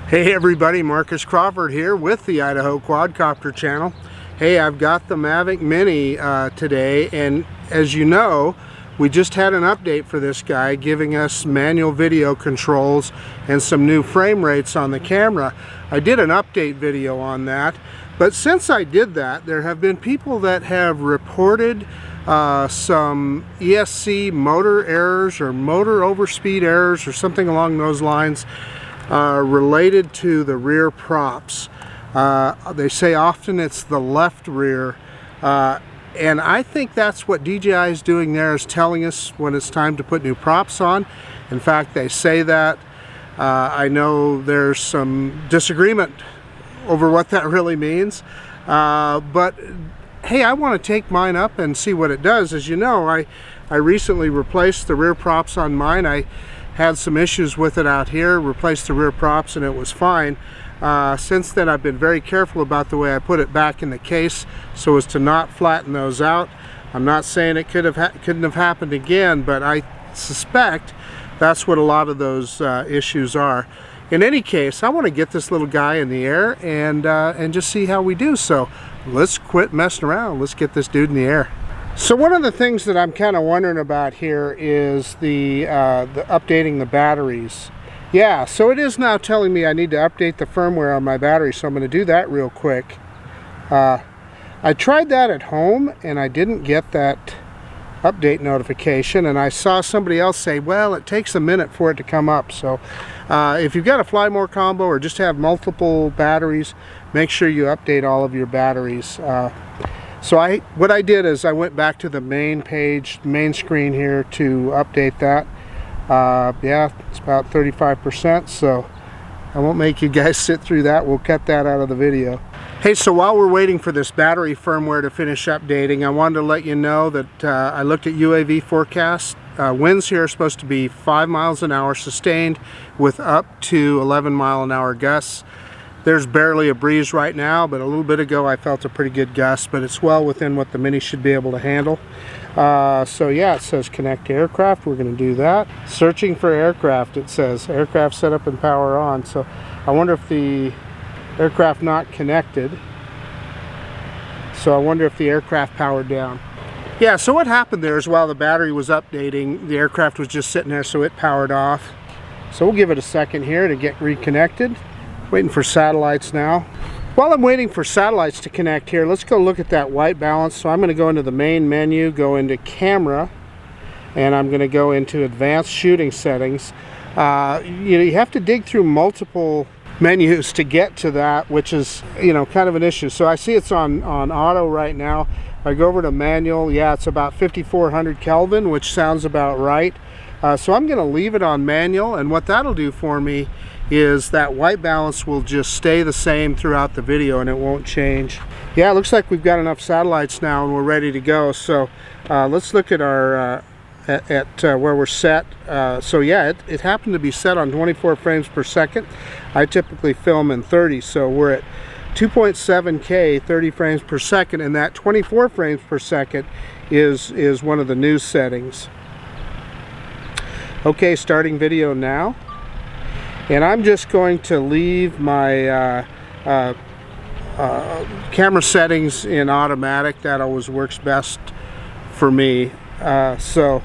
Hey everybody, Marcus Crawford here with the Idaho Quadcopter channel. Hey, I've got the Mavic Mini today, and as you know, we just had an update for this guy giving us manual video controls and some new frame rates on the camera. I did an update video on that, but since I did that, there have been people that have reported some ESC motor errors or motor overspeed errors or something along those lines related to the rear props. They say often it's the left rear, and I think that's what DJI is doing there, is telling us when it's time to put new props on. In fact, they say that. I know there's some disagreement over what that really means, but hey, I want to take mine up and see what it does. As you know, I recently replaced the rear props on mine. I had some issues with it out here, replaced the rear props, and it was fine. Since then, I've been very careful about the way I put it back in the case so as to not flatten those out. I'm not saying it couldn't have happened again, but I suspect that's what a lot of those issues are. In any case, I want to get this little guy in the air and just see how we do. So let's quit messing around. Let's get this dude in the air. So one of the things that I'm kind of wondering about here is the updating the batteries. Yeah, so it is now telling me I need to update the firmware on my battery, so I'm going to do that real quick. I tried that at home and I didn't get that update notification, and I saw somebody else say, well, it takes a minute for it to come up. So if you've got a Fly More combo or just have multiple batteries, make sure you update all of your batteries. So what I did is I went back to the main page, main screen here, to update that. Yeah, it's about 35%, so I won't make you guys sit through that. We'll cut that out of the video. Hey, so while we're waiting for this battery firmware to finish updating, I wanted to let you know that I looked at UAV forecasts. Winds here are supposed to be 5 miles an hour sustained with up to 11-mile-an-hour gusts. There's barely a breeze right now, but a little bit ago I felt a pretty good gust, but it's well within what the Mini should be able to handle. So yeah, it says connect to aircraft. We're going to do that. Searching for aircraft, it says aircraft setup and power on. So I wonder if the aircraft not connected. So I wonder if the aircraft powered down. Yeah, so what happened there is while the battery was updating, the aircraft was just sitting there, so it powered off. So we'll give it a second here to get reconnected. Waiting for satellites now. While I'm waiting for satellites to connect here, let's go look at that white balance. So I'm going to go into the main menu, go into camera, and I'm going to go into advanced shooting settings. You have to dig through multiple menus to get to that, which is kind of an issue. So I see it's on auto right now. I go over to manual. Yeah, it's about 5400 Kelvin, which sounds about right. So I'm going to leave it on manual, and what that'll do for me is that white balance will just stay the same throughout the video and it won't change. Yeah, it looks like we've got enough satellites now and we're ready to go. So let's look at our where we're set. So yeah, it happened to be set on 24 frames per second. I typically film in 30, so we're at 2.7K 30 frames per second, and that 24 frames per second is one of the new settings. Okay, starting video now. And I'm just going to leave my camera settings in automatic. That always works best for me. So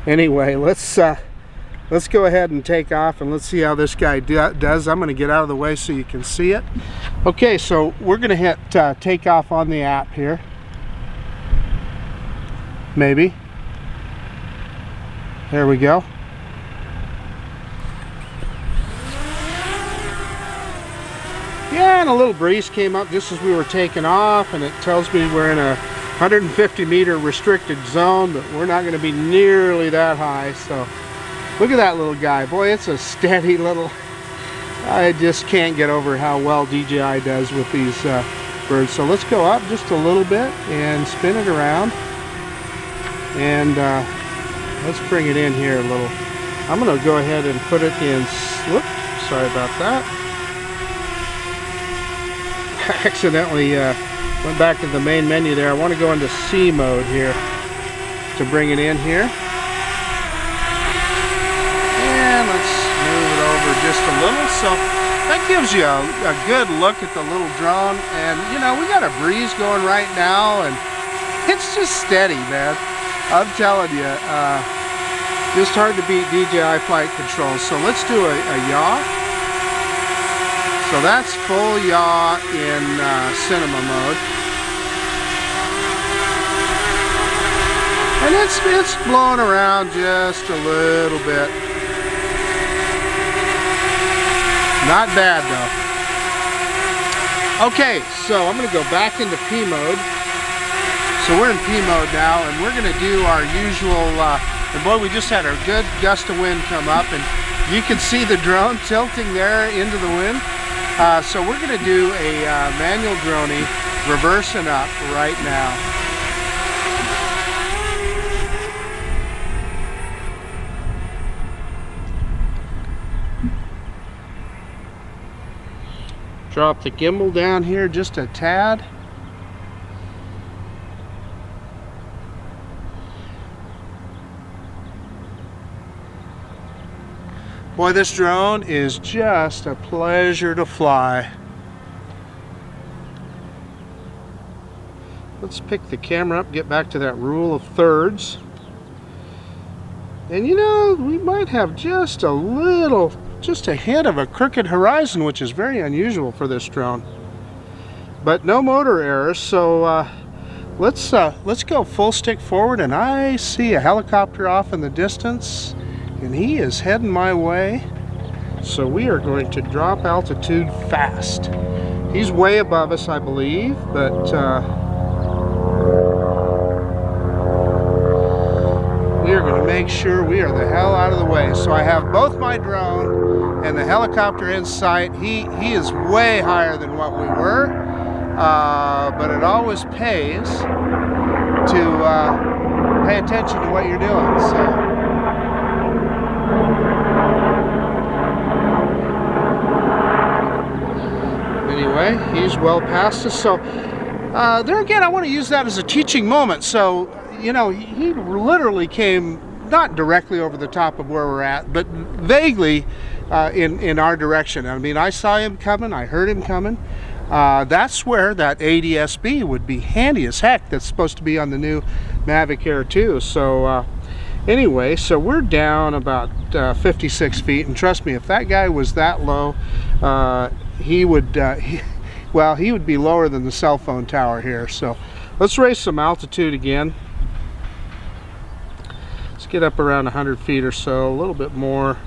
anyway, let's go ahead and take off, and let's see how this guy does. I'm going to get out of the way so you can see it. Okay, so we're going to hit take off on the app here. Maybe. There we go. Yeah, and a little breeze came up just as we were taking off, and it tells me we're in a 150-meter restricted zone, but we're not going to be nearly that high. So look at that little guy. Boy, it's a steady little... I just can't get over how well DJI does with these birds. So let's go up just a little bit and spin it around, and let's bring it in here a little. I'm going to go ahead and put it in... Whoops, sorry about that. Accidentally went back to the main menu there. I want to go into C mode here to bring it in here. And let's move it over just a little. So that gives you a good look at the little drone. And you know, we got a breeze going right now, and it's just steady, man. I'm telling you, just hard to beat DJI flight controls. So let's do a yaw. So that's full yaw in cinema mode. And it's blowing around just a little bit. Not bad though. Okay, so I'm going to go back into P mode. So we're in P mode now, and we're going to do our usual, and boy, we just had a good gust of wind come up, and you can see the drone tilting there into the wind. So we're going to do a manual droney reversing up right now. Drop the gimbal down here just a tad. Boy, this drone is just a pleasure to fly. Let's pick the camera up, get back to that rule of thirds. And you know, we might have just a hint of a crooked horizon, which is very unusual for this drone. But no motor errors, so let's go full stick forward, and I see a helicopter off in the distance, and he is heading my way. So we are going to drop altitude fast. He's way above us, I believe, but we are going to make sure we are the hell out of the way. So I have both my drone and the helicopter in sight. He is way higher than what we were, but it always pays to pay attention to what you're doing. So anyway, he's well past us. So there again, I want to use that as a teaching moment. So, you know, he literally came not directly over the top of where we're at, but vaguely in our direction. I mean, I saw him coming, I heard him coming. That's where that ADS-B would be handy as heck. That's supposed to be on the new Mavic Air 2. So anyway, so we're down about 56 feet, and trust me, if that guy was that low, he would be lower than the cell phone tower here. So let's raise some altitude again. Let's get up around 100 feet or so, a little bit more,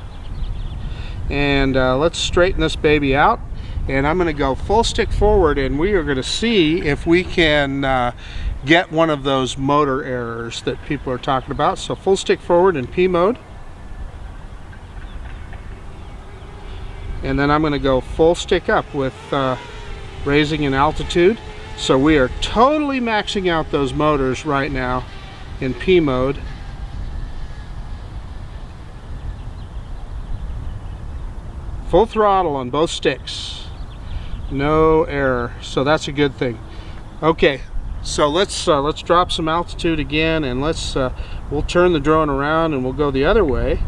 and let's straighten this baby out. And I'm going to go full stick forward, and we are going to see if we can get one of those motor errors that people are talking about. So full stick forward in P mode, and then I'm going to go full stick up with raising in altitude. So we are totally maxing out those motors right now in P mode. Full throttle on both sticks, no error, so that's a good thing. Okay, so let's drop some altitude again, and we'll turn the drone around and we'll go the other way,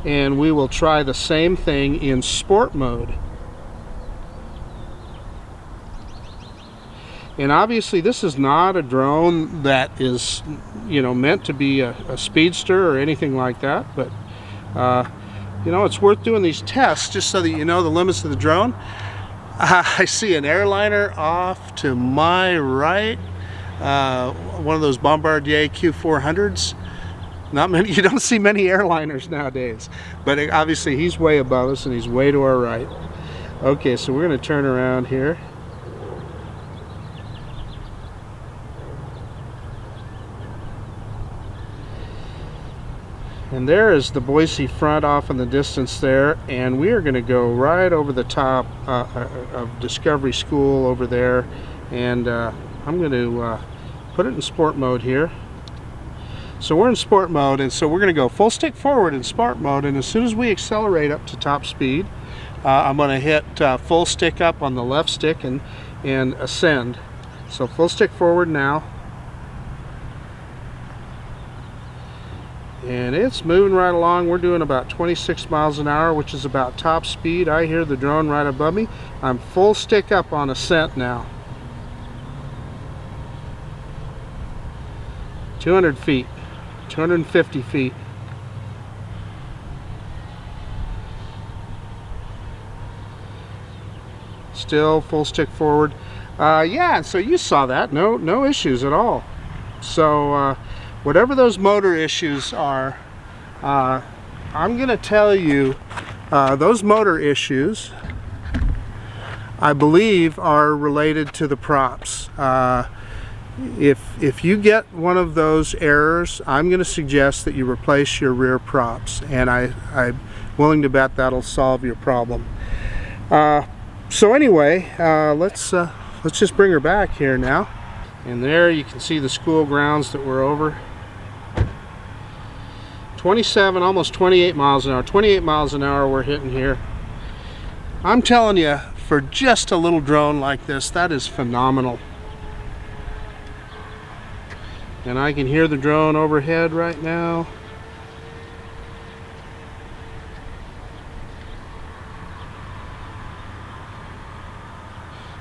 and we will try the same thing in sport mode. And obviously this is not a drone that is, you know, meant to be a speedster or anything like that, but you know, it's worth doing these tests just so that you know the limits of the drone. I see an airliner off to my right, one of those Bombardier Q400s. Not many, you don't see many airliners nowadays, but obviously he's way above us and he's way to our right. Okay, so we're going to turn around here. And there is the Boise front off in the distance there, and we are going to go right over the top of Discovery School over there, and I'm going to put it in sport mode here. So we're in sport mode, and so we're going to go full stick forward in sport mode, and as soon as we accelerate up to top speed, I'm going to hit full stick up on the left stick and ascend. So full stick forward now. and it's moving right along. We're doing about 26 miles an hour, which is about top speed. I hear the drone right above me. I'm full stick up on ascent now. 200 feet, 250 feet. Still full stick forward. Yeah, so you saw that. No issues at all. So whatever those motor issues are, I'm gonna tell you, those motor issues, I believe, are related to the props. If you get one of those errors, I'm going to suggest that you replace your rear props, and I'm willing to bet that'll solve your problem. So anyway, let's just bring her back here now. And there you can see the school grounds that we're over. 27, almost 28 miles an hour. 28 miles an hour we're hitting here. I'm telling you, for just a little drone like this, that is phenomenal. And I can hear the drone overhead right now.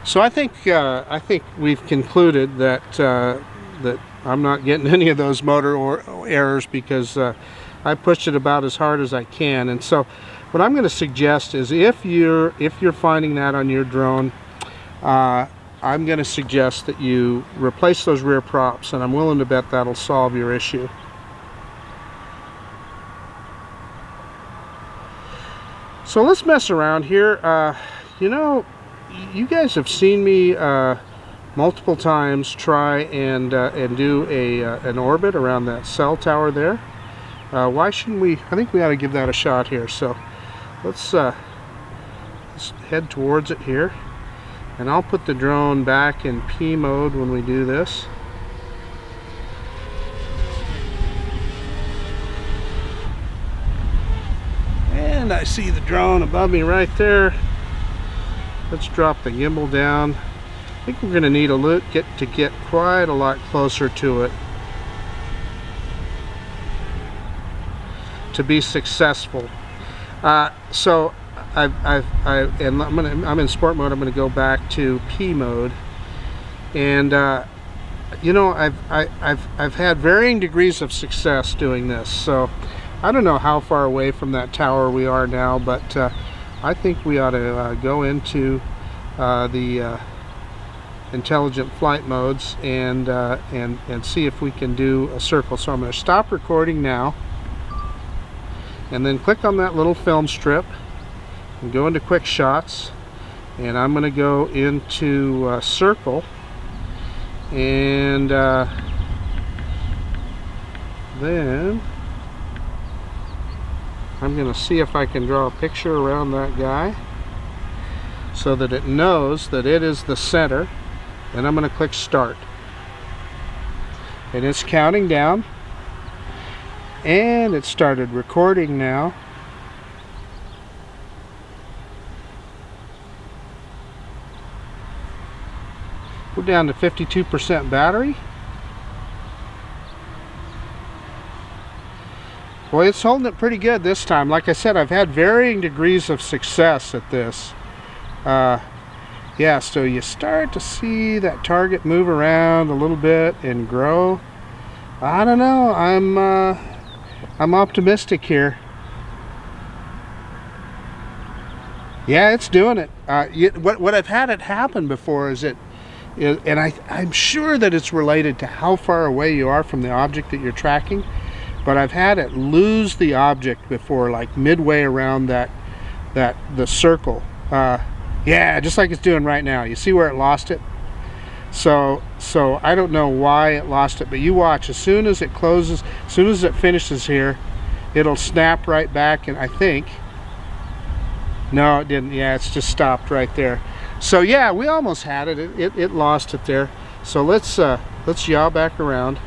So I think we've concluded that that I'm not getting any of those motor errors, because I pushed it about as hard as I can. And so what I'm going to suggest is, if you're finding that on your drone, I'm going to suggest that you replace those rear props, and I'm willing to bet that'll solve your issue. So let's mess around here. You know, you guys have seen me multiple times try and do an orbit around that cell tower there. Why shouldn't we? I think we ought to give that a shot here. So let's head towards it here. And I'll put the drone back in P mode when we do this. And I see the drone above me right there. Let's drop the gimbal down. I think we're going to need to get quite a lot closer to it to be successful. So I'm in sport mode. I'm going to go back to P mode, and you know, I've had varying degrees of success doing this. So I don't know how far away from that tower we are now, but I think we ought to go into the intelligent flight modes and see if we can do a circle. So I'm going to stop recording now, and then click on that little film strip and go into quick shots, and I'm going to go into circle, and then I'm going to see if I can draw a picture around that guy so that it knows that it is the center. Then I'm going to click start, and it's counting down, and it started recording now. We're down to 52% battery. Boy, it's holding it pretty good this time. Like I said, I've had varying degrees of success at this. Yeah, so you start to see that target move around a little bit and grow. I don't know. I'm optimistic here. Yeah, it's doing it. What I've had it happen before is and I'm sure that it's related to how far away you are from the object that you're tracking, but I've had it lose the object before, like midway around the circle. Yeah, just like it's doing right now. You see where it lost it? So I don't know why it lost it, but you watch. As soon as it closes, as soon as it finishes here, it'll snap right back, and I think, no, it didn't. Yeah, it's just stopped right there. So yeah, we almost had it. It lost it there. So let's yaw back around,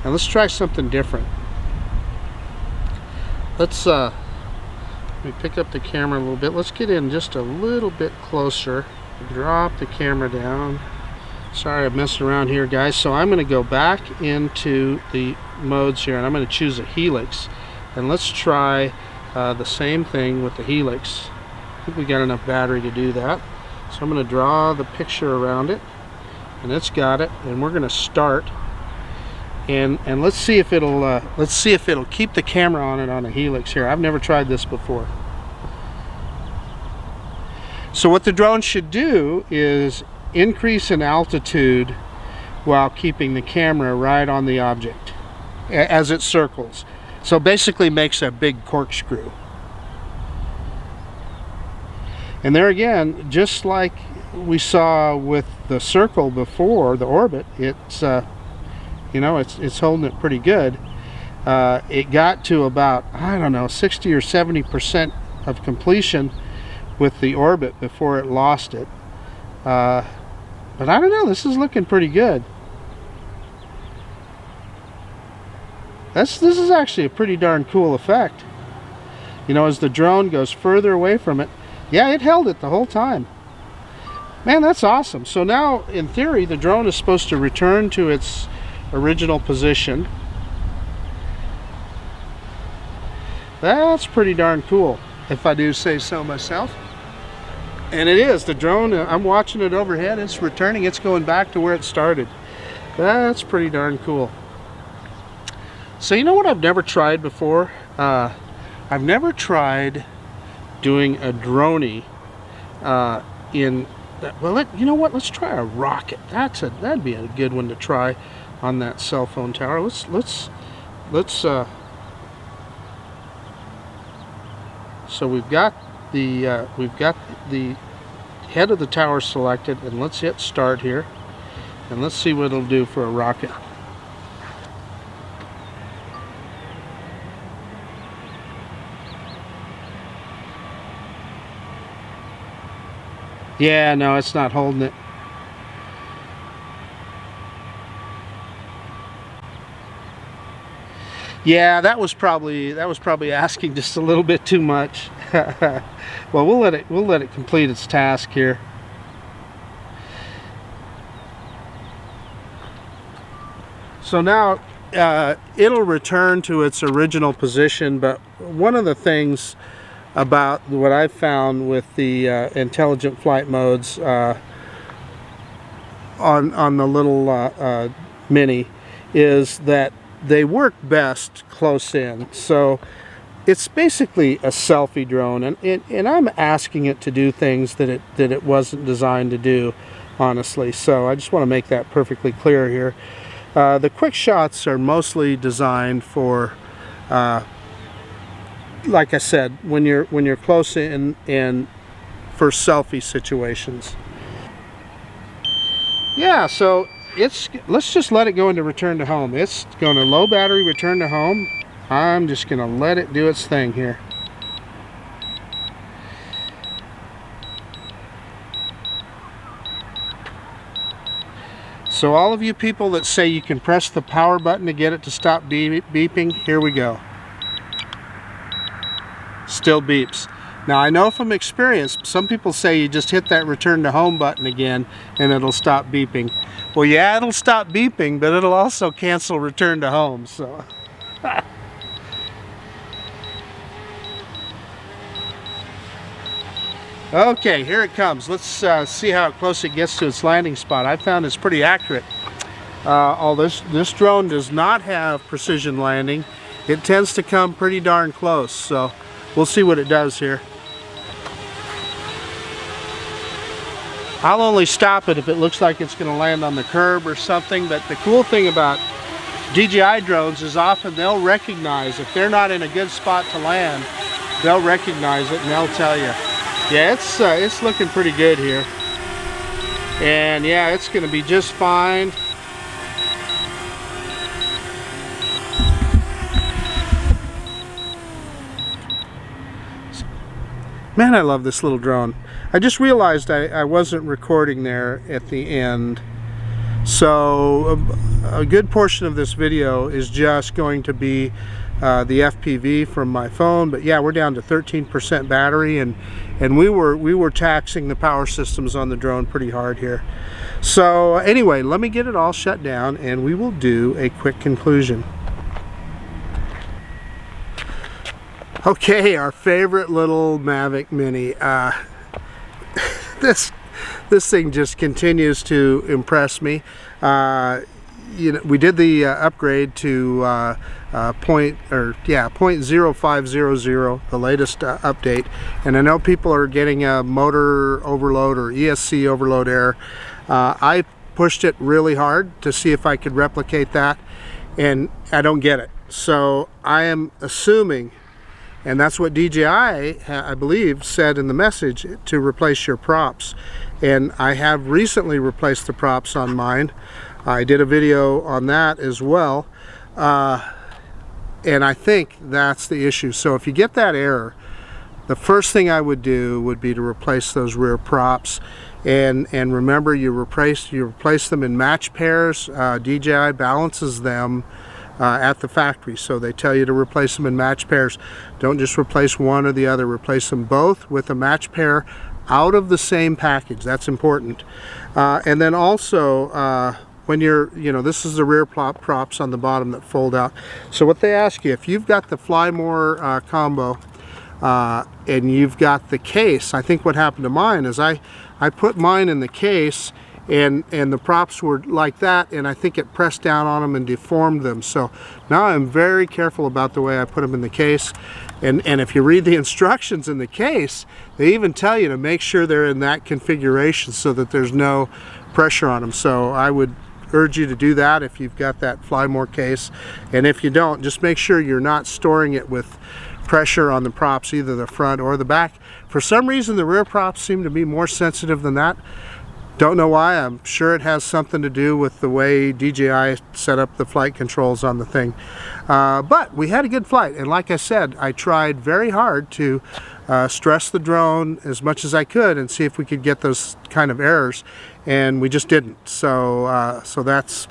and let's try something different. Let me pick up the camera a little bit. Let's get in just a little bit closer. Drop the camera down. Sorry I'm messing around here, guys. So I'm going to go back into the modes here, and I'm going to choose a helix, and let's try the same thing with the helix. I think we got enough battery to do that. So I'm going to draw the picture around it, and it's got it, and we're going to start, and let's see if it'll keep the camera on it on a helix here. I've never tried this before. So what the drone should do is increase in altitude while keeping the camera right on the object as it circles. So basically makes a big corkscrew. And there again, just like we saw with the circle before, the orbit, it's you know, it's holding it pretty good. It got to about, I don't know, 60 or 70% of completion with the orbit before it lost it. But I don't know, this is looking pretty good. This is actually a pretty darn cool effect. You know, as the drone goes further away from it, yeah, it held it the whole time. Man, that's awesome. So now, in theory, the drone is supposed to return to its original position. That's pretty darn cool, if I do say so myself. And it is, the drone, I'm watching it overhead, it's returning, it's going back to where it started. That's pretty darn cool. So you know what I've never tried before? I've never tried doing a droney in, well, you know what, let's try a rocket. That'd be a good one to try on that cell phone tower. Let's so we've got the head of the tower selected, and let's hit start here, and let's see what it'll do for a rocket. Yeah, no, it's not holding it. Yeah, that was probably asking just a little bit too much. Well, we'll let it complete its task here. So now it'll return to its original position, but one of the things about what I've found with the intelligent flight modes on the little Mini is that they work best close in. So it's basically a selfie drone, and I'm asking it to do things that it wasn't designed to do, honestly. So I just want to make that perfectly clear here. The quick shots are mostly designed for, like I said, when you're close in and for selfie situations. Yeah, so let's just let it go into return to home. It's going to low battery return to home. I'm just going to let it do its thing here. So all of you people that say you can press the power button to get it to stop beeping, here we go. Still beeps. Now I know from experience, some people say you just hit that return to home button again and it'll stop beeping. Well, yeah, it'll stop beeping, but it'll also cancel return to home, so. Okay, here it comes. Let's see how close it gets to its landing spot. I found it's pretty accurate. This drone does not have precision landing. It tends to come pretty darn close, so we'll see what it does here. I'll only stop it if it looks like it's going to land on the curb or something, but the cool thing about DJI drones is often they'll recognize, if they're not in a good spot to land, they'll recognize it and they'll tell you. Yeah, it's looking pretty good here. And yeah, it's going to be just fine. Man, I love this little drone. I just realized I wasn't recording there at the end. So a good portion of this video is just going to be the FPV from my phone. But yeah, we're down to 13% battery, and we were taxing the power systems on the drone pretty hard here. So anyway, let me get it all shut down and we will do a quick conclusion. Okay, our favorite little Mavic Mini. This thing just continues to impress me. You know, we did the upgrade to 0.0500, the latest update, and I know people are getting a motor overload or ESC overload error. I pushed it really hard to see if I could replicate that, and I don't get it. So I am assuming, and that's what DJI, I believe, said in the message, to replace your props. And I have recently replaced the props on mine. I did a video on that as well. And I think that's the issue. So if you get that error, the first thing I would do would be to replace those rear props. And remember, you replace them in match pairs. DJI balances them at the factory, so they tell you to replace them in match pairs. Don't just replace one or the other. Replace them both with a match pair out of the same package. That's important. And then also, when you're, you know, this is the rear props on the bottom that fold out. So what they ask you, if you've got the Fly More combo and you've got the case, I think what happened to mine is I put mine in the case, and the props were like that, and I think it pressed down on them and deformed them. So now I'm very careful about the way I put them in the case. And if you read the instructions in the case, they even tell you to make sure they're in that configuration so that there's no pressure on them. So I would urge you to do that if you've got that Fly More case. And if you don't, just make sure you're not storing it with pressure on the props, either the front or the back. For some reason, the rear props seem to be more sensitive than that. Don't know why. I'm sure it has something to do with the way DJI set up the flight controls on the thing. But we had a good flight, and like I said, I tried very hard to stress the drone as much as I could and see if we could get those kind of errors, and we just didn't. So so that's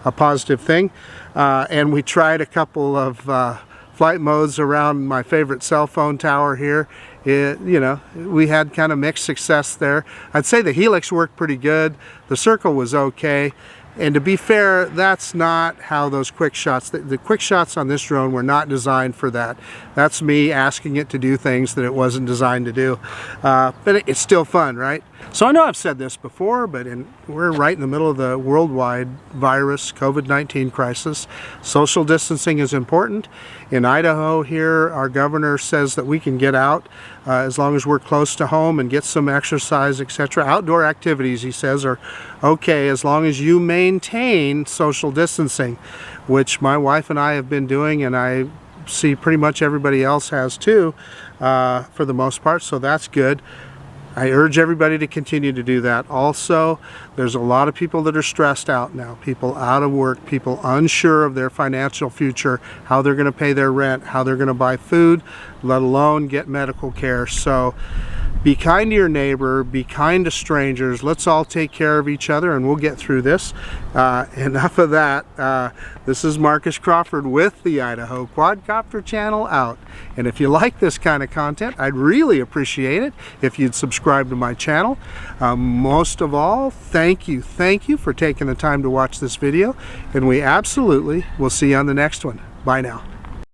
a positive thing. And we tried a couple of flight modes around my favorite cell phone tower here. You know, we had kind of mixed success there. I'd say the helix worked pretty good. The circle was okay. And to be fair, that's not how those quick shots, the quick shots on this drone were not designed for that. That's me asking it to do things that it wasn't designed to do. But it's still fun, right? So I know I've said this before, but we're right in the middle of the worldwide virus, COVID-19 crisis. Social distancing is important. In Idaho here, our governor says that we can get out as long as we're close to home and get some exercise, etc. Outdoor activities, he says, are okay as long as you maintain social distancing, which my wife and I have been doing, and I see pretty much everybody else has too, for the most part, so that's good. I urge everybody to continue to do that. Also, there's a lot of people that are stressed out now, people out of work, people unsure of their financial future, how they're going to pay their rent, how they're going to buy food, let alone get medical care. So be kind to your neighbor, be kind to strangers. Let's all take care of each other and we'll get through this. Enough of that. This is Marcus Crawford with the Idaho Quadcopter channel out. And if you like this kind of content, I'd really appreciate it if you'd subscribe to my channel. Most of all, thank you for taking the time to watch this video. And we absolutely will see you on the next one. Bye now.